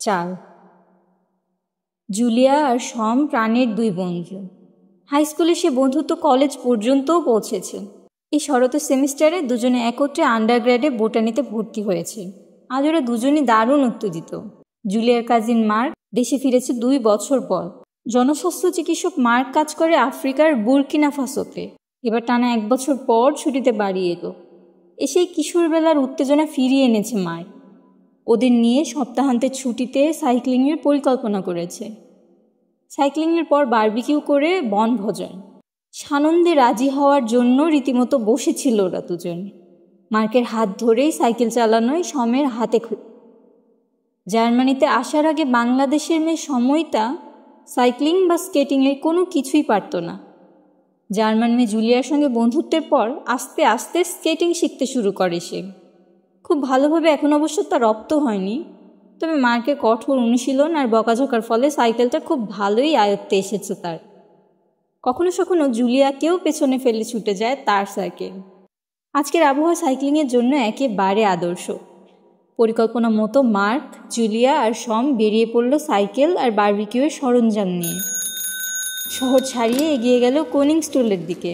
4 Julia আর শম প্রাণের দুই বন্ধু। হাই স্কুলে সে বন্ধুত্ব কলেজ পর্যন্তও পৌঁছেছে। এই শরতের সেমিস্টারে দুজনে একত্রে আন্ডারগ্র্যাডে বোটানিতে ভর্তি হয়েছে। আজ ওরা দুজনই দারুণ উত্তেজিত। জুলিয়ার কাজিন মার্ক দেশে ফিরেছে 2 বছর পর। জনস্বাস্থ্য চিকিৎসক মার্ক কাজ করে আফ্রিকার বুরকিনা ফাসোতে। এবার টানা 1 বছর পর ছুটিতে বাড়ি এলো। এসেই কিশোরবেলার উত্তেজনা ফিরিয়ে এনেছে মার্ক। ওদের নিয়ে সপ্তাহান্তের ছুটিতে সাইক্লিংয়ের পরিকল্পনা করেছে। সাইক্লিংয়ের পর বারবিকিউ করে বনভোজন। সানন্দে রাজি হওয়ার জন্য রীতিমতো বসেছিল ওরা দুজন। মার্কের হাত ধরেই সাইকেল চালানোয় শমের হাতে জার্মানিতে আসার আগে বাংলাদেশের মেয়ে সময়টা সাইক্লিং বা স্কেটিংয়ের কোনো কিছুই পারত না। জার্মান মেয়ে জুলিয়ার সঙ্গে বন্ধুত্বের পর আস্তে আস্তে স্কেটিং শিখতে শুরু করে সে। খুব ভালোভাবে এখন অবশ্য তা রপ্ত হয়নি, তবে মার্কের কঠোর অনুশীলন আর বকাঝকার ফলে সাইকেলটা খুব ভালোই আয়ত্তে এসেছে তার। কখনো কখনো জুলিয়াকেও পেছনে ফেলে ছুটে যায় তার সাইকেল। আজকের আবহাওয়া সাইক্লিংয়ের জন্য একেবারে আদর্শ। পরিকল্পনা মতো মার্ক, জুলিয়া আর শম বেরিয়ে পড়ল সাইকেল আর বারবিকিউয়ের সরঞ্জাম নিয়ে। শহর ছাড়িয়ে এগিয়ে গেল কোনিংস্টুলের দিকে।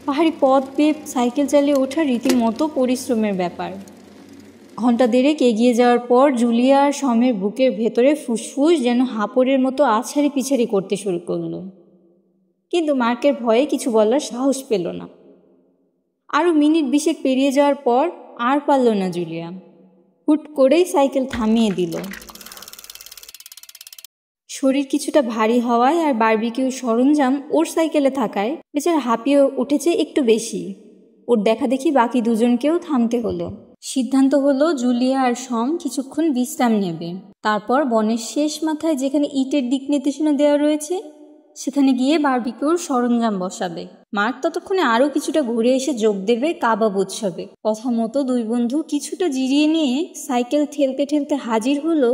পাহাড়ি পথ বেয়ে সাইকেল চালিয়ে ওঠা রীতিমতো পরিশ্রমের ব্যাপার। ঘন্টা দেড়েক এগিয়ে যাওয়ার পর জুলিয়া আর শমের বুকের ভেতরে ফুসফুস যেন হাঁপড়ের মতো আছাড়ি পিছাড়ি করতে শুরু করলো। কিন্তু মার্কের ভয়ে কিছু বলার সাহস পেল না। আরও মিনিট 20 পেরিয়ে যাওয়ার পর আর পারল না জুলিয়া। হুট করেই সাইকেল থামিয়ে দিল। শরীর কিছুটা ভারী হওয়ায় আর বারবিকিউ সরঞ্জাম ওর সাইকেলে থাকায় বেচারা হাঁপিয়ে উঠেছে একটু বেশি। ওর দেখা দেখি বাকি দুজনকেও থামতে হলো। সিদ্ধান্ত হলো জুলিয়া আর শম কিছুক্ষণ বিশ্রাম নেবে। তারপর বনের শেষ মাথায় যেখানে ইটের দিক নির্দেশনা দেওয়া রয়েছে সেখানে গিয়ে বারবিকিউর সরঞ্জাম বসাবে। মার্ক ততক্ষণে আরও কিছুটা ঘুরে এসে যোগ দেবে কাবাব উৎসবে। কথা মতো দুই বন্ধু কিছুটা জিরিয়ে নিয়ে সাইকেল ঠেলতে ঠেলতে হাজির হলো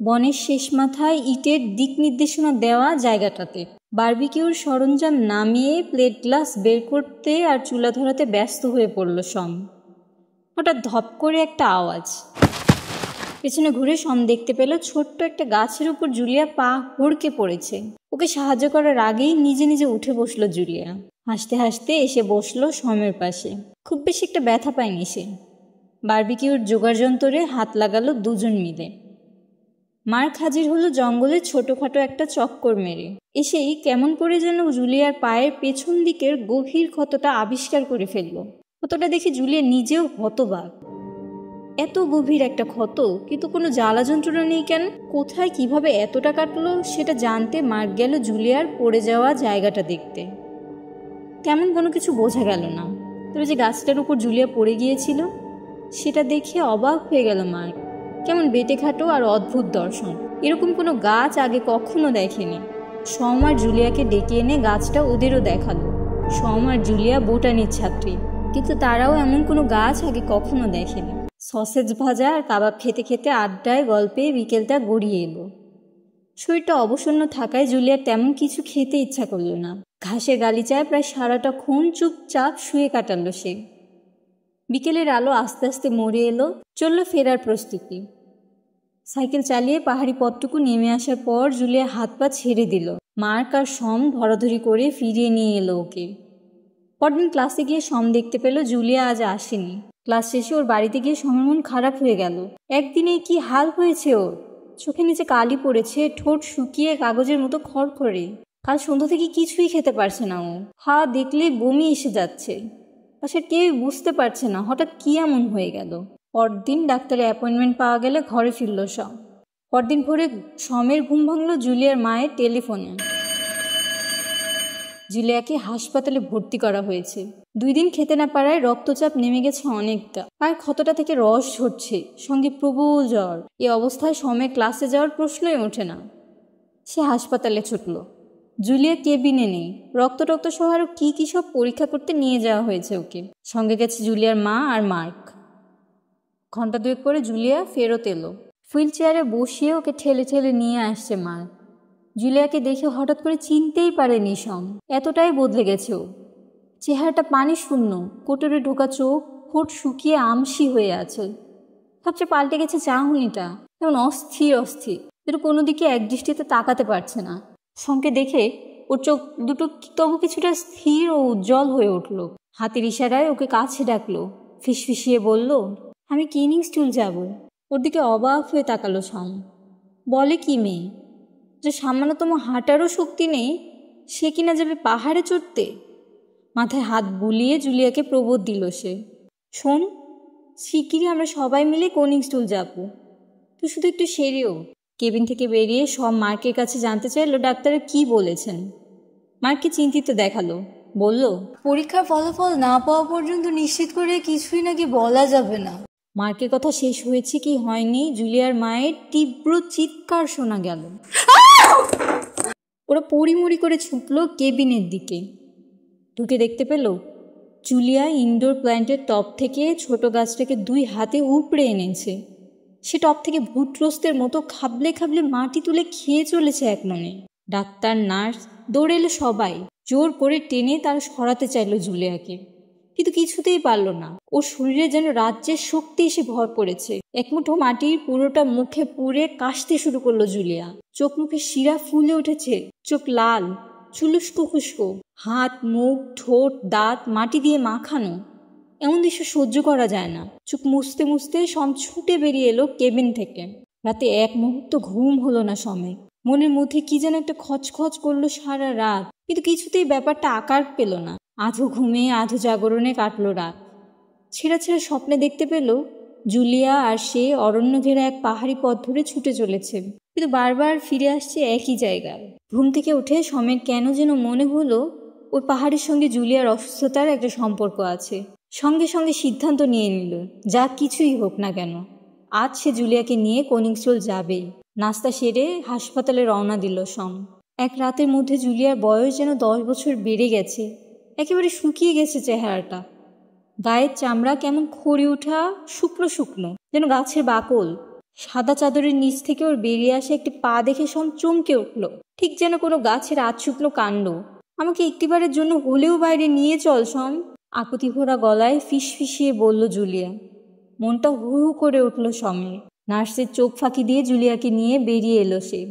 বনের শেষ মাথায় ইটের দিক নির্দেশনা দেওয়া জায়গাটাতে। বারবিকিউর সরঞ্জাম নামিয়ে প্লেট গ্লাস বের করতে আর চুলা ধরাতে ব্যস্ত হয়ে পড়ল শম। হঠাৎ ধপ করে একটা আওয়াজ। পেছনে ঘুরে শম দেখতে পেল ছোট্ট একটা গাছের উপর জুলিয়া পা হড়কে পড়েছে। ওকে সাহায্য করার আগেই নিজে নিজে উঠে বসলো জুলিয়া। হাসতে হাসতে এসে বসলো শমের পাশে। খুব বেশি একটা ব্যথা পায়নি সে। বারবিকিউর জোগাড় যন্ত্রে হাত লাগালো দুজন মিলে। মার্ক হাজির হলো জঙ্গলে ছোটোখাটো একটা চক্কর মেরে। এসেই কেমন করে যেন জুলিয়ার পায়ের পেছন দিকের গভীর ক্ষতটা আবিষ্কার করে ফেলল। ক্ষতটা দেখে জুলিয়া নিজেও হতবাক। এত গভীর একটা ক্ষত, কিন্তু কোনো জ্বালা যন্ত্রণা নেই কেন? কোথায় কিভাবে এতটা কাটলো সেটা জানতে মার্ক গেল জুলিয়ার পড়ে যাওয়া জায়গাটা দেখতে। তেমন কোনো কিছু বোঝা গেল না, তবে যে গাছটার উপর জুলিয়া পড়ে গিয়েছিল সেটা দেখে অবাক হয়ে গেল মার্ক। কেমন বেটেখাটো আর অদ্ভুত দর্শন। এরকম কোনো গাছ আগে কখনো দেখেনি। শম আর জুলিয়াকে ডেকে এনে গাছটা ওদেরও দেখালো। শম আর জুলিয়া বোটানির ছাত্রী, কিন্তু তারাও এমন কোনো গাছ আগে কখনো দেখেনি। সসেজ ভাজা আর কাবাব খেতে খেতে আড্ডায় গল্পে বিকেলটা গড়িয়ে এলো। শরীরটা অবসন্ন থাকায় জুলিয়ার তেমন কিছু খেতে ইচ্ছা করল না। ঘাসের গালিচায় প্রায় সারাটা ক্ষণ চুপচাপ শুয়ে কাটালো সে। বিকেলের আলো আস্তে আস্তে মরে এলো, চলল ফেরার প্রস্তুতি। সাইকেল চালিয়ে পাহাড়ি পথটুকু নেমে আসার পর জুলিয়া হাত পা ছেড়ে দিল। মার্ক আর শম ধরাধরি করে ফিরিয়ে নিয়ে এলো ওকে। পরদিন ক্লাসে গিয়ে শম দেখতে পেল জুলিয়া আজ আসেনি। ক্লাস শেষে ওর বাড়িতে গিয়ে শমের মন খারাপ হয়ে গেল। একদিনে কি হাল হয়েছে ওর। চোখে নিচে কালি পড়েছে, ঠোঁট শুকিয়ে কাগজের মতো খড়খড়ে। কাল সন্ধ্যা থেকে কিছুই খেতে পারছে না ও। দেখলে বমি এসে যাচ্ছে। পাশের কেউই বুঝতে পারছে না হঠাৎ কি এমন হয়ে গেল। পরদিন ডাক্তারের অ্যাপয়েন্টমেন্ট পাওয়া গেলে ঘরে ফিরল শম। পরদিন ভোরে শমের ঘুম ভাঙল জুলিয়ার মায়ের টেলিফোনে। জুলিয়াকে হাসপাতালে ভর্তি করা হয়েছে। 2 দিন খেতে না পারায় রক্তচাপ নেমে গেছে অনেকটা। পায়ের ক্ষতটা থেকে রস ঝরছে, সঙ্গে প্রবল জ্বর। এ অবস্থায় শমের ক্লাসে যাওয়ার প্রশ্নই ওঠে না। সে হাসপাতালে ছুটল। জুলিয়া কেবিনে নেই। রক্ত সহ আরও কী সব পরীক্ষা করতে নিয়ে যাওয়া হয়েছে ওকে। সঙ্গে গেছে জুলিয়ার মা আর মার্ক। ঘন্টা 2 পরে জুলিয়া ফেরত এলো। হুইল চেয়ারে বসিয়ে ওকে ঠেলে ঠেলে নিয়ে আসছে মার্ক। জুলিয়াকে দেখে হঠাৎ করে চিনতেই পারেনি শম। এতটাই বদলে গেছে ও। চেহারাটা পানি শূন্য, কোটরে ঢোকা চোখ, ঠোঁট শুকিয়ে আমসি হয়ে আছে। সবচেয়ে পাল্টে গেছে চাহনিটা। যেমন অস্থির অস্থির, যেন কোনো দিকে এক দৃষ্টিতে তাকাতে পারছে না। সোমকে দেখে ওর চোখ দুটো তবু কিছুটা স্থির ও উজ্জ্বল হয়ে উঠল। হাতের ইশারায় ওকে কাছে ডাকলো, ফিসফিসিয়ে বলল, আমি কিনিং স্টুল যাব। ওর দিকে অবাক হয়ে তাকালো সোম। বলে কি মেয়ে, যে সামান্যতম হাঁটারও শক্তি নেই সে কিনা যাবে পাহাড়ে চড়তে? মাথায় হাত বুলিয়ে জুলিয়াকে প্রবোধ দিল সে। শোন, শিগগিরই আমরা সবাই মিলে কোনিং স্টুল যাব, তুই শুধু একটু সেরেও। কেবিন থেকে বেরিয়ে সব মার্কের কাছে জানতে চাইলো ডাক্তারের কি বলেছেন। মার্ককে চিন্তিত দেখালো, বলল, পরীক্ষার ফলাফল না পাওয়া পর্যন্ত নিশ্চিত করে কিছুই নাকি বলা যাবে না। মার্কের কথা শেষ হয়েছে কি হয়নি, জুলিয়ার মায়ের তীব্র চিৎকার শোনা গেল। ওরা পরিমরি করে ছুটল কেবিনের দিকে। ঢুকে দেখতে পেল জুলিয়া ইনডোর প্ল্যান্টের টপ থেকে ছোট গাছটাকে 2 হাতে উপড়ে এনেছে। সে টপ থেকে ভূতগ্রস্তের মতো খাবলে খাবলে মাটি তুলে খেয়ে চলেছে এক মনে। ডাক্তার, নার্স দৌড়ে এলো সবাই। জোর করে টেনে তারা সরাতে চাইল জুলিয়াকে, কিন্তু কিছুতেই পারল না। ওর শরীরে যেন রাজ্যের শক্তি এসে ভর পড়েছে। একমুঠো মাটির পুরোটা মুখে পুড়ে কাশতে শুরু করলো জুলিয়া। চোখ মুখে শিরা ফুলে উঠেছে, চোখ লাল, চুলুস্কো খুস্কো, হাত, মুখ, ঠোঁট, দাঁত মাটি দিয়ে মাখানো। এমন দৃশ্য সহ্য করা যায় না। চোখ মুছতে মুছতে সম ছুটে বেরিয়ে এলো কেবিন থেকে। রাতে এক মুহূর্ত ঘুম হলো না সমের। মনের মধ্যে কি যেন একটা খচখচ করলো সারা রাত, কিন্তু কিছুতেই ব্যাপারটা আকার পেল না। আধো ঘুমে আধো জাগরণে কাটলো রাত। ছেঁড়া ছেঁড়া স্বপ্নে দেখতে পেল জুলিয়া আর সে অরণ্য ঘেরা এক পাহাড়ি পথ ধরে ছুটে চলেছে, কিন্তু বারবার ফিরে আসছে একই জায়গায়। ঘুম থেকে উঠে সমের কেন যেন মনে হলো ওই পাহাড়ের সঙ্গে জুলিয়ার অসুস্থতার একটা সম্পর্ক আছে। সঙ্গে সঙ্গে সিদ্ধান্ত নিয়ে নিল, যা কিছুই হোক না কেন আজ সে জুলিয়াকে নিয়ে কোনিং স্টুল যাবেই। নাস্তা সেরে হাসপাতালে রওনা দিল সম। এক রাতের মধ্যে জুলিয়ার বয়স যেন 10 বছর বেড়ে গেছে। একেবারে শুকিয়ে গেছে চেহারাটা। গায়ের চামড়া কেমন খড়ি ওঠা, শুকনো শুকনো, যেন গাছের বাকল। সাদা চাদরের নিচ থেকে ওর বেরিয়ে আসে একটি পা দেখে সম চমকে উঠল, ঠিক যেন কোনো গাছের আধ শুকনো কাণ্ড। আমাকে একটিবারের জন্য হলেও বাইরে নিয়ে চল সম, আকুতি ভরা গলায় ফিসফিসিয়ে বলল জুলিয়া। মনটা হু হু করে উঠল সমের। নার্সের চোখ ফাঁকি দিয়ে জুলিয়াকে নিয়ে বেরিয়ে এলো সে।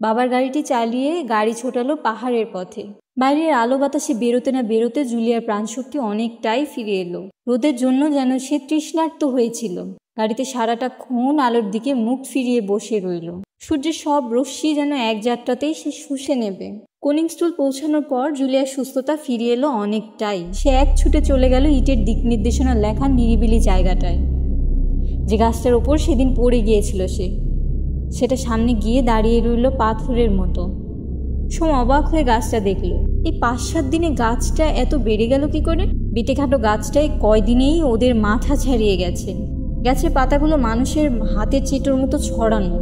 বাবার গাড়িটি চালিয়ে গাড়ি ছোটালো পাহাড়ের পথে। বাইরের আলো বাতাসে বেরোতে না বেরোতে জুলিয়ার প্রাণশক্তি অনেকটাই ফিরে এলো। রোদের জন্য যেন সে তৃষ্ণার্ত হয়েছিল। গাড়িতে সারাটা ক্ষণ আলোর দিকে মুখ ফিরিয়ে বসে রইল। সূর্যের সব রশ্মি যেন এক যাত্রাতেই সে শুষে নেবে। কোনিং স্টুল পৌঁছানোর পর জুলিয়ার সুস্থতা ফিরে এলো অনেকটাই। সে এক ছুটে চলে গেল ইটের দিক নির্দেশনা লেখা নিরিবিলি জায়গাটায়, যে গাছটার ওপর সেদিন পড়ে গিয়েছিল সে। সেটা সামনে গিয়ে দাঁড়িয়ে রইল পাথরের মতো। সোম অবাক হয়ে গাছটা দেখল। এই 5-7 দিনে গাছটা এত বেড়ে গেল কি করে? বেটেখাটো গাছটায় কয়দিনেই ওদের মাথা ছাড়িয়ে গেছে। গাছের পাতাগুলো মানুষের হাতের চেটোর মতো ছড়ানো।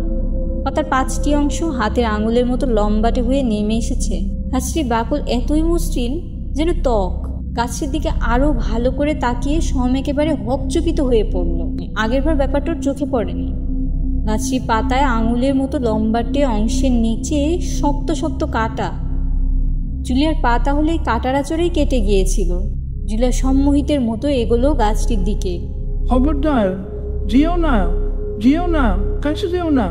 পাতার 5টি অংশ হাতের আঙুলের মতো লম্বাটে হয়ে নেমে এসেছে। গাছটির বাকল এতই মসৃণ যেন ত্বক। গাছের দিকে আরো ভালো করে তাকিয়ে সম একেবারে হকচকিত হয়ে পড়ল। আগেরবার ব্যাপারটার চোখে পড়েনি। গাছটির পাতায় আঙুলের মতো লম্বাটে অংশের নিচে শক্ত শক্ত কাঁটা। জুলিয়ার পা তাহলে এই কাঁটার আঁচড়েই কেটে গিয়েছিল। জুলিয়া সম্মোহিতের মতো এগোলো গাছটির দিকে। খবরদার, যেও না, যেও না, কাছে যেও না,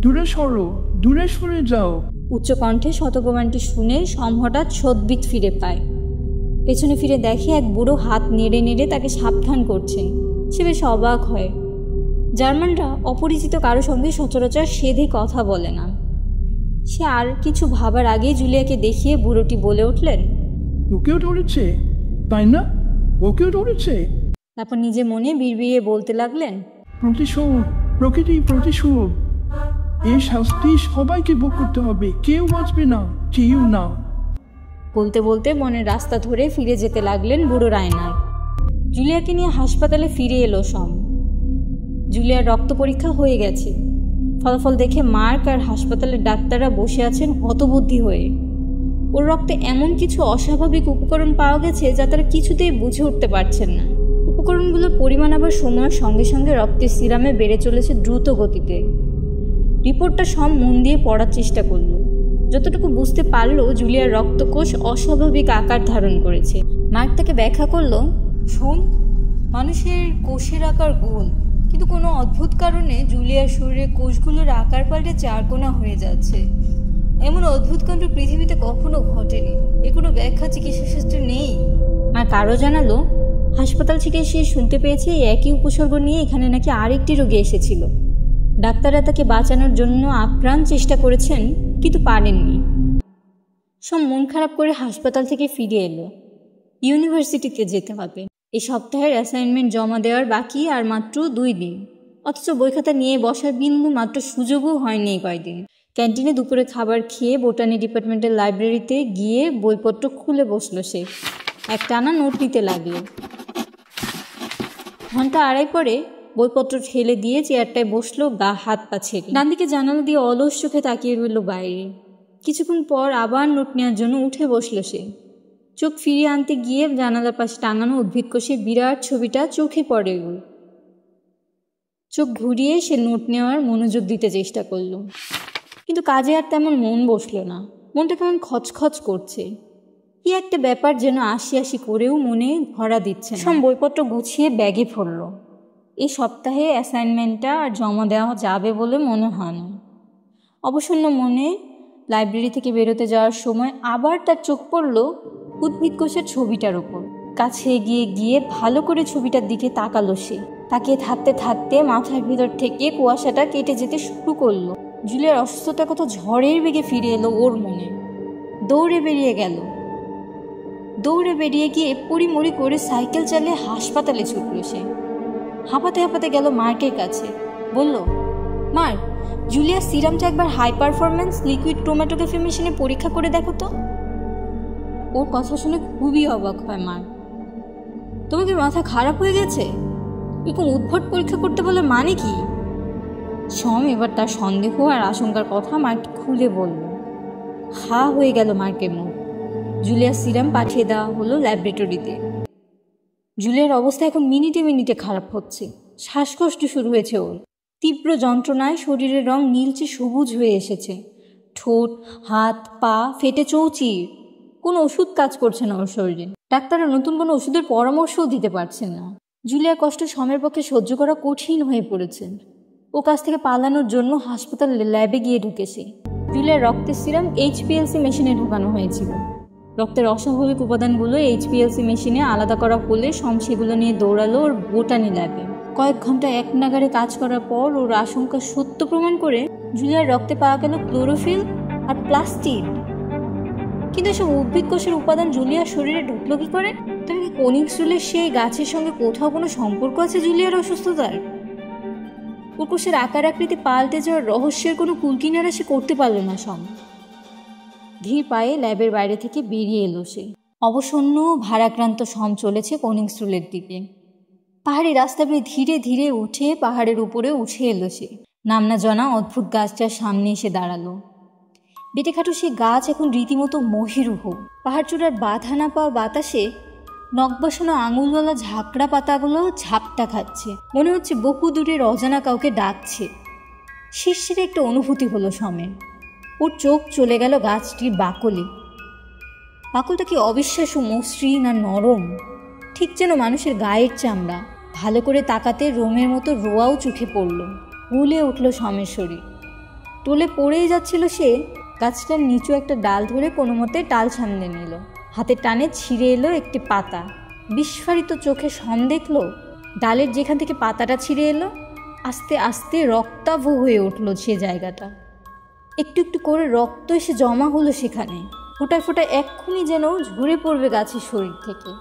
দূরে সরো, দূরে সরে যাও। উচ্চ কণ্ঠে শতকমানটি শুনে সম হঠাৎ সদ্বিত ফিরে পায়। পেছনে ফিরে দেখে এক বুড়ো হাত নেড়ে নেড়ে তাকে সাবধান করছেন। সে বেশ অবাক হয়। জার্মানরা অপরিচিত কারো সঙ্গে সচরাচর সেধে কথা বলে না। সে আর কিছু ভাবার আগেই জুলিয়াকে দেখিয়ে বুড়োটি বলে উঠলেন, ওকেও ধরেছে, তাই না? ওকেও ধরেছে। তারপর নিজে মনে বিড়বিড়িয়ে বলতে লাগলেন, প্রতিশোধ, প্রকৃতি প্রতিশোধ। এই শাস্তি সবাইকে ভোগ করতে হবে, কেউ বাঁচবে না, কেউ না। বলতে বলতে মনের রাস্তা ধরে ফিরে যেতে লাগলেন বুড়ো রায়নার। জুলিয়াকে নিয়ে হাসপাতালে ফিরে এলো সম। জুলিয়ার রক্ত পরীক্ষা হয়ে গেছে। ফলাফল দেখে মার্ক আর হাসপাতালের ডাক্তাররা বসে আছেন হতবুদ্ধি হয়ে। ওর রক্তে এমন কিছু অস্বাভাবিক উপকরণ পাওয়া গেছে যা তারা কিছুতেই বুঝে উঠতে পারছেন না। উপকরণগুলোর পরিমাণ আবার সময়ের সঙ্গে সঙ্গে রক্তের সিরামে বেড়ে চলেছে দ্রুত গতিতে। রিপোর্টটা সব মন দিয়ে পড়ার চেষ্টা করলো। যতটুকু বুঝতে পারলো জুলিয়ার রক্তকোষ অস্বাভাবিক আকার ধারণ করেছে। মার্ক তাকে ব্যাখ্যা করলো, শোন, মানুষের কোষের আকার গোল, কিন্তু কোনো অদ্ভুত কারণে জুলিয়ার শরীরের কোষগুলোর আকার পাল্টে চারকোনা হয়ে যাচ্ছে। এমন অদ্ভুত কাণ্ড পৃথিবীতে কখনো ঘটেনি। এর কোনো ব্যাখ্যা চিকিৎসাশাস্ত্রে নেই। মা কারো জানালো, হাসপাতাল থেকে সে শুনতে পেয়েছে একই উপসর্গ নিয়ে এখানে নাকি আরেকটি রোগী এসেছিল। ডাক্তাররা তাকে বাঁচানোর জন্য আপ্রাণ চেষ্টা করেছেন, কিন্তু পারেননি। সব মন খারাপ করে হাসপাতাল থেকে ফিরে এলো। ইউনিভার্সিটিতে যেতে হবে। এই সপ্তাহের অ্যাসাইনমেন্ট জমা দেওয়ার বাকি আর মাত্র 2 দিন। অথচ বই খাতা নিয়ে বসার বিন্দু মাত্র সুযোগও হয়নি এই কয়দিন। ক্যান্টিনে দুপুরে খাবার খেয়ে বোটানি ডিপার্টমেন্টের লাইব্রেরিতে গিয়ে বইপত্র খুলে বসলো সে। একটানা নোট নিতে লাগলো। ঘন্টা আড়াই পরে বইপত্র ঠেলে দিয়ে চেয়ারটায় বসলো, গা হাত পা ছেড়ে। ডান দিকে জানালা দিয়ে অলস চোখে তাকিয়ে রইল বাইরে। কিছুক্ষণ পর আবার নোট নেওয়ার জন্য উঠে বসলো সে। চোখ ফিরিয়ে আনতে গিয়ে জানালার পাশে টাঙানো উদ্ভিদ কোষে বিরাট ছবিটা চোখে পড়ে গেল। চোখ ঘুরিয়ে সে নোট নেওয়ার মনোযোগ দিতে চেষ্টা করলো, কিন্তু কাজে আর তেমন মন বসলো না। মনটা কেমন খচখচ করছে। কি একটা ব্যাপার যেন আশি আশি করেও মনে ভরা দিচ্ছে। সব বইপত্র গুছিয়ে ব্যাগে ফেলল। এই সপ্তাহে অ্যাসাইনমেন্টটা আর জমা দেওয়া যাবে বলে মনে হয় না। অবসন্ন মনে লাইব্রেরি থেকে বেরোতে যাওয়ার সময় আবার তার চোখ পড়ল উদ্ভিদ কোষের ছবিটার ওপর। কাছে এগিয়ে গিয়ে ভালো করে ছবিটার দিকে তাকালো সে। তাকিয়ে থাকতে থাকতে মাথার ভিতর থেকে কুয়াশাটা কেটে যেতে শুরু করলো। জুলিয়ার অসুস্থতা কত ঝড়ের বেগে ফিরে এলো ওর মনে। দৌড়ে বেরিয়ে গিয়ে পরিমরি করে সাইকেল চালিয়ে হাসপাতালে ছুটল সে। হাঁপাতে হাঁপাতে গেল মার্কের কাছে। বলল, মার, জুলিয়ার সিরামটা একবার হাই পারফরমেন্স লিকুইড ক্রোম্যাটোগ্রাফি মেশিনে পরীক্ষা করে দেখো তো। ওর কথা শুনে খুবই অবাক হয় মার। তোমাকে মাথা খারাপ হয়ে গেছে? এরকম উদ্ভট পরীক্ষা করতে বলে মানে কি? সম এবার তার সন্দেহ আর আশঙ্কার কথা মার্কে খুলে বলল। হা হয়ে গেল মার্কের মুখ। জুলিয়ার সিরাম পাঠিয়ে দেওয়া হলো ল্যাবরেটরিতে। জুলিয়ার অবস্থা এখন মিনিটে মিনিটে খারাপ হচ্ছে। শ্বাসকষ্ট শুরু হয়েছে ওর। তীব্র যন্ত্রণায় শরীরের রং নীলচে সবুজ হয়ে এসেছে। ঠোঁট, হাত, পা ফেটে চৌচির। কোনো ওষুধ কাজ করছে না ওর শরীরে। ডাক্তাররা নতুন কোনো ওষুধের পরামর্শও দিতে পারছেন না। জুলিয়ার কষ্ট সমের পক্ষে সহ্য করা কঠিন হয়ে পড়েছে। ও কাছ থেকে পালানোর জন্য হাসপাতাল ল্যাবে গিয়ে ঢুকেছে। জুলিয়ার রক্তের সিরাম HPLC মেশিনে ঢোকানো হয়েছিল। রক্তের অস্বাভাবিক উপাদানগুলো HPLC মেশিনে আলাদা করা হলে সেগুলো নিয়ে দৌড়ালো ওর বোটানি ল্যাবে। কয়েক ঘন্টা এক নাগারে কাজ করার পর ওর আশঙ্কা সত্য প্রমাণ করে জুলিয়ার রক্তে পাওয়া গেল ক্লোরোফিল আর প্লাস্টিড। কিন্তু এসব উদ্ভিদ কোষের উপাদান জুলিয়ার শরীরে ঢুকলো কি করে? তবে কি কোনিংসরুলের সেই গাছের সঙ্গে কোথাও কোনো সম্পর্ক আছে জুলিয়ার অসুস্থতার? ওর কোষের আকার আকৃতি পাল্টে যাওয়ার রহস্যের কোনো কুলকিনারা সে করতে পারল না। ধীর পায়ে ল্যাবের বাইরে থেকে বেরিয়ে এলো সে। অবসন্ন ভারাক্রান্ত সম চলেছে কোনিংসরুলের দিকে। পাহাড়ি রাস্তা বেয়ে ধীরে ধীরে উঠে পাহাড়ের উপরে উঠে এলো সে। নামনা জনা অদ্ভুত গাছটার সামনে এসে দাঁড়ালো। বেটেখাটো সে গাছ এখন রীতিমতো মহিরুহ। পাহাড় চূড়ার বাধা না পাওয়া বাতাসে নখ বসানো আঙুলওয়ালা ঝাঁকড়া পাতাগুলো ঝাপটা খাচ্ছে। মনে হচ্ছে বহু দূরের অজানা কাউকে ডাকছে। শিরশিরে একটা অনুভূতি হলো সমের। ওর চোখ চলে গেল গাছটির বাকলে। বাকলটা কি অবিশ্বাস্য মসৃণ আর নরম, ঠিক যেন মানুষের গায়ের চামড়া। ভালো করে তাকাতে রোমের মতো রোয়াও চোখে পড়ল। ফুলে উঠল সমের শরীর। টলে পড়েই যাচ্ছিল সে। গাছটার নিচু একটা ডাল ধরে কোনো মতে টাল সামনে নিল। হাতের টানে ছিঁড়ে এলো একটি পাতা। বিস্ফারিত চোখে সম দেখল ডালের যেখান থেকে পাতাটা ছিঁড়ে এলো আস্তে আস্তে রক্তাভ হয়ে উঠল সে জায়গাটা। একটু একটু করে রক্ত এসে জমা হলো সেখানে। ফোঁটায় ফোঁটায় এক্ষুনি যেন ঝরে পড়বে গাছের শরীর থেকে।